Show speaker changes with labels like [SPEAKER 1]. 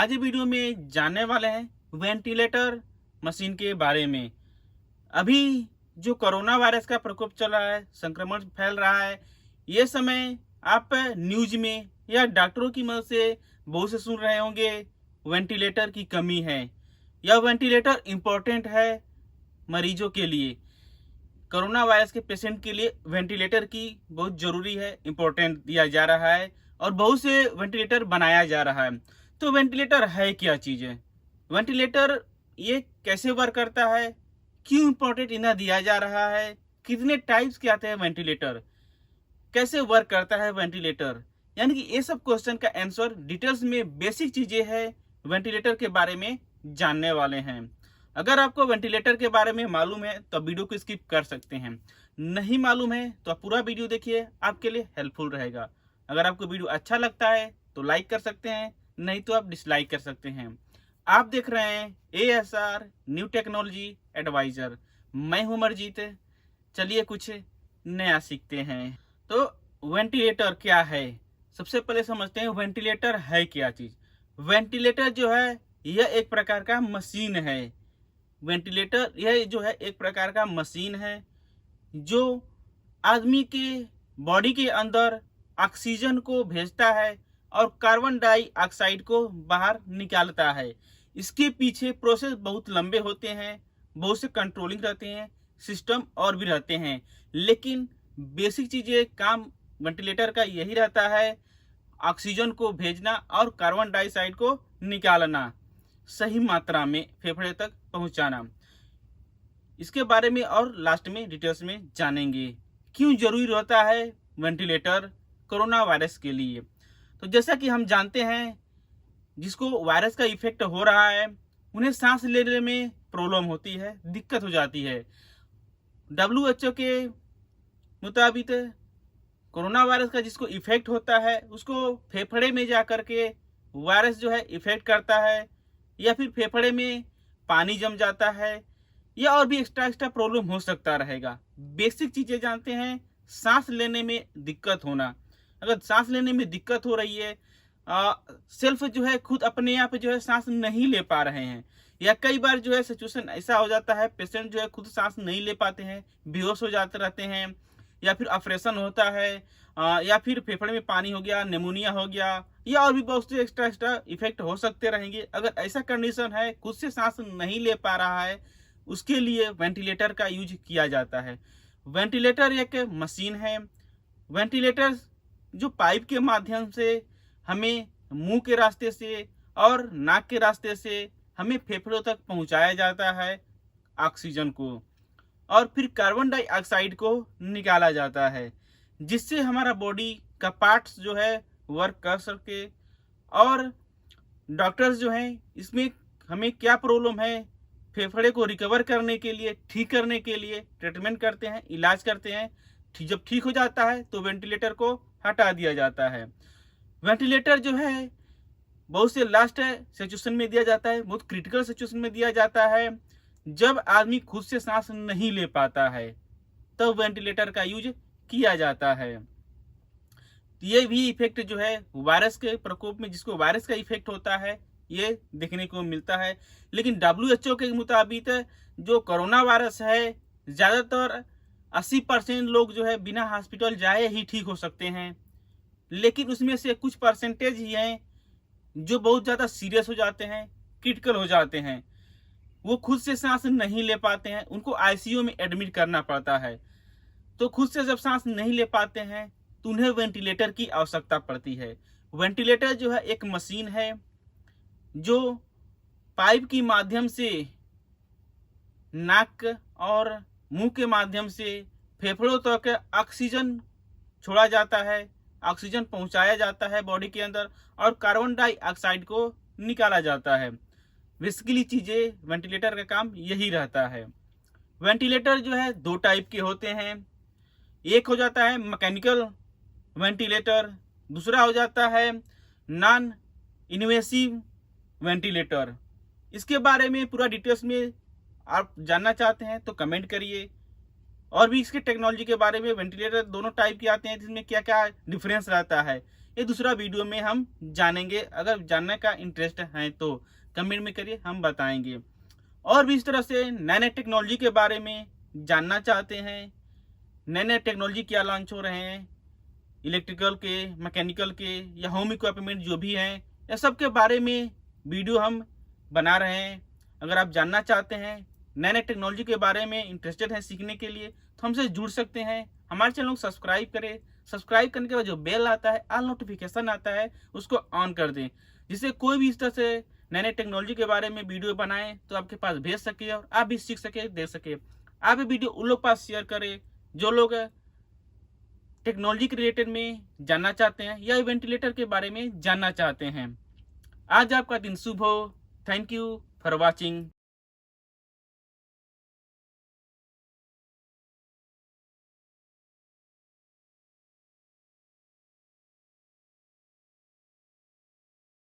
[SPEAKER 1] आज ये वीडियो में जानने वाले हैं वेंटिलेटर मशीन के बारे में। अभी जो कोरोना वायरस का प्रकोप चल रहा है, संक्रमण फैल रहा है, ये समय आप न्यूज में या डॉक्टरों की मदद से बहुत से सुन रहे होंगे वेंटिलेटर की कमी है या वेंटिलेटर इम्पोर्टेंट है मरीजों के लिए। कोरोना वायरस के पेशेंट के लिए वेंटिलेटर की बहुत ज़रूरी है, इम्पोर्टेंट दिया जा रहा है और बहुत से वेंटिलेटर बनाया जा रहा है। तो वेंटिलेटर है क्या चीज़ है? वेंटिलेटर ये कैसे वर्क करता है? क्यों इम्पोर्टेंट इन्हें दिया जा रहा है? कितने टाइप्स के आते हैं वेंटिलेटर? कैसे वर्क करता है वेंटिलेटर? यानी कि ये सब क्वेश्चन का आंसर डिटेल्स में बेसिक चीज़ें हैं वेंटिलेटर के बारे में जानने वाले हैं। अगर आपको वेंटिलेटर के बारे में मालूम है तो वीडियो को स्किप कर सकते हैं, नहीं मालूम है तो आप पूरा वीडियो देखिए, आपके लिए हेल्पफुल रहेगा। अगर आपको वीडियो अच्छा लगता है तो लाइक कर सकते हैं, नहीं तो आप डिसलाइक कर सकते हैं। आप देख रहे हैं ASR न्यू टेक्नोलॉजी एडवाइजर। मैं हूं अमरजीत। चलिए कुछ नया सीखते हैं। तो वेंटिलेटर क्या है, सबसे पहले समझते हैं वेंटिलेटर है क्या चीज़। वेंटिलेटर जो है यह एक प्रकार का मशीन है। वेंटिलेटर यह जो है एक प्रकार का मशीन है जो आदमी के बॉडी के अंदर ऑक्सीजन को भेजता है और कार्बन डाइऑक्साइड को बाहर निकालता है। इसके पीछे प्रोसेस बहुत लंबे होते हैं, बहुत से कंट्रोलिंग रहते हैं, सिस्टम और भी रहते हैं, लेकिन बेसिक चीज़ें काम वेंटिलेटर का यही रहता है, ऑक्सीजन को भेजना और कार्बन डाइऑक्साइड को निकालना, सही मात्रा में फेफड़े तक पहुंचाना। इसके बारे में और लास्ट में डिटेल्स में जानेंगे क्यों जरूरी होता है वेंटिलेटर कोरोना वायरस के लिए। तो जैसा कि हम जानते हैं जिसको वायरस का इफेक्ट हो रहा है उन्हें सांस लेने में प्रॉब्लम होती है, दिक्कत हो जाती है। WHO के मुताबिक कोरोना वायरस का जिसको इफेक्ट होता है उसको फेफड़े में जा कर के वायरस जो है इफेक्ट करता है, या फिर फेफड़े में पानी जम जाता है, या और भी एक्स्ट्रा प्रॉब्लम हो सकता रहेगा। बेसिक चीज़ें जानते हैं, सांस लेने में दिक्कत होना। अगर सांस लेने में दिक्कत हो रही है, सेल्फ जो है खुद अपने आप जो है सांस नहीं ले पा रहे हैं, या कई बार जो है सिचुएशन ऐसा हो जाता है पेशेंट जो है खुद सांस नहीं ले पाते हैं, बेहोश हो जाते रहते हैं, या फिर ऑपरेशन होता है, या फिर फेफड़े में पानी हो गया, निमोनिया हो गया, या और भी बहुत से एक्स्ट्रा इफेक्ट हो सकते रहेंगे। अगर ऐसा कंडीशन है खुद से सांस नहीं ले पा रहा है, उसके लिए वेंटिलेटर का यूज किया जाता है। वेंटिलेटर एक मशीन है। वेंटिलेटर जो पाइप के माध्यम से हमें मुंह के रास्ते से और नाक के रास्ते से हमें फेफड़ों तक पहुंचाया जाता है ऑक्सीजन को, और फिर कार्बन डाइऑक्साइड को निकाला जाता है, जिससे हमारा बॉडी का पार्ट्स जो है वर्क कर सके। और डॉक्टर्स जो हैं इसमें हमें क्या प्रॉब्लम है, फेफड़े को रिकवर करने के लिए, ठीक करने के लिए ट्रीटमेंट करते हैं, इलाज करते हैं। जब ठीक हो जाता है तो वेंटिलेटर को हटा दिया जाता है। वेंटिलेटर जो है बहुत से लास्ट सिचुएशन में दिया जाता है, बहुत क्रिटिकल सिचुएशन में दिया जाता है, जब आदमी खुद से सांस नहीं ले पाता है तब वेंटिलेटर का यूज किया जाता है। ये भी इफेक्ट जो है वायरस के प्रकोप में, जिसको वायरस का इफेक्ट होता है, ये देखने को मिलता है। लेकिन WHO के मुताबिक जो कोरोना वायरस है ज़्यादातर 80% लोग जो है बिना हॉस्पिटल जाए ही ठीक हो सकते हैं, लेकिन उसमें से कुछ परसेंटेज ही हैं जो बहुत ज़्यादा सीरियस हो जाते हैं, क्रिटिकल हो जाते हैं। वो खुद से सांस नहीं ले पाते हैं, उनको ICU में एडमिट करना पड़ता है। तो खुद से जब सांस नहीं ले पाते हैं तो उन्हें वेंटिलेटर की आवश्यकता पड़ती है। वेंटिलेटर जो है एक मशीन है जो पाइप की माध्यम से नाक और मुंह के माध्यम से फेफड़ों तक ऑक्सीजन छोड़ा जाता है, ऑक्सीजन पहुंचाया जाता है बॉडी के अंदर, और कार्बन डाइऑक्साइड को निकाला जाता है। बेसिकली चीज़ें वेंटिलेटर का काम यही रहता है। वेंटिलेटर जो है दो टाइप के होते हैं। एक हो जाता है मैकेनिकल वेंटिलेटर, दूसरा हो जाता है नॉन इन्वेसिव वेंटिलेटर। इसके बारे में पूरा डिटेल्स में आप जानना चाहते हैं तो कमेंट करिए। और भी इसके टेक्नोलॉजी के बारे में, वेंटिलेटर दोनों टाइप के आते हैं जिसमें क्या क्या डिफरेंस रहता है, ये दूसरा वीडियो में हम जानेंगे। अगर जानने का इंटरेस्ट है तो कमेंट में करिए, हम बताएंगे। और भी इस तरह से नए नए टेक्नोलॉजी के बारे में जानना चाहते हैं, नए नए टेक्नोलॉजी क्या लॉन्च हो रहे हैं, इलेक्ट्रिकल के, मैकेनिकल के या होम इक्विपमेंट जो भी हैं, या सब के बारे में वीडियो हम बना रहे हैं। अगर आप जानना चाहते हैं, नए नए टेक्नोलॉजी के बारे में इंटरेस्टेड हैं सीखने के लिए, तो हमसे जुड़ सकते हैं। हमारे चैनल को सब्सक्राइब करें। सब्सक्राइब करने के बाद जो बेल आता है, ऑल नोटिफिकेशन आता है, उसको ऑन कर दें, जिससे कोई भी इस तरह से नए नए टेक्नोलॉजी के बारे में वीडियो बनाएं तो आपके पास भेज सके और आप भी सीख सके, देख सके। आप ये वीडियो उन लोग के पास शेयर करें जो लोग टेक्नोलॉजी के रिलेटेड में जानना चाहते हैं या वेंटिलेटर के बारे में जानना चाहते हैं। आज आपका दिन शुभ हो। Thank you for watching.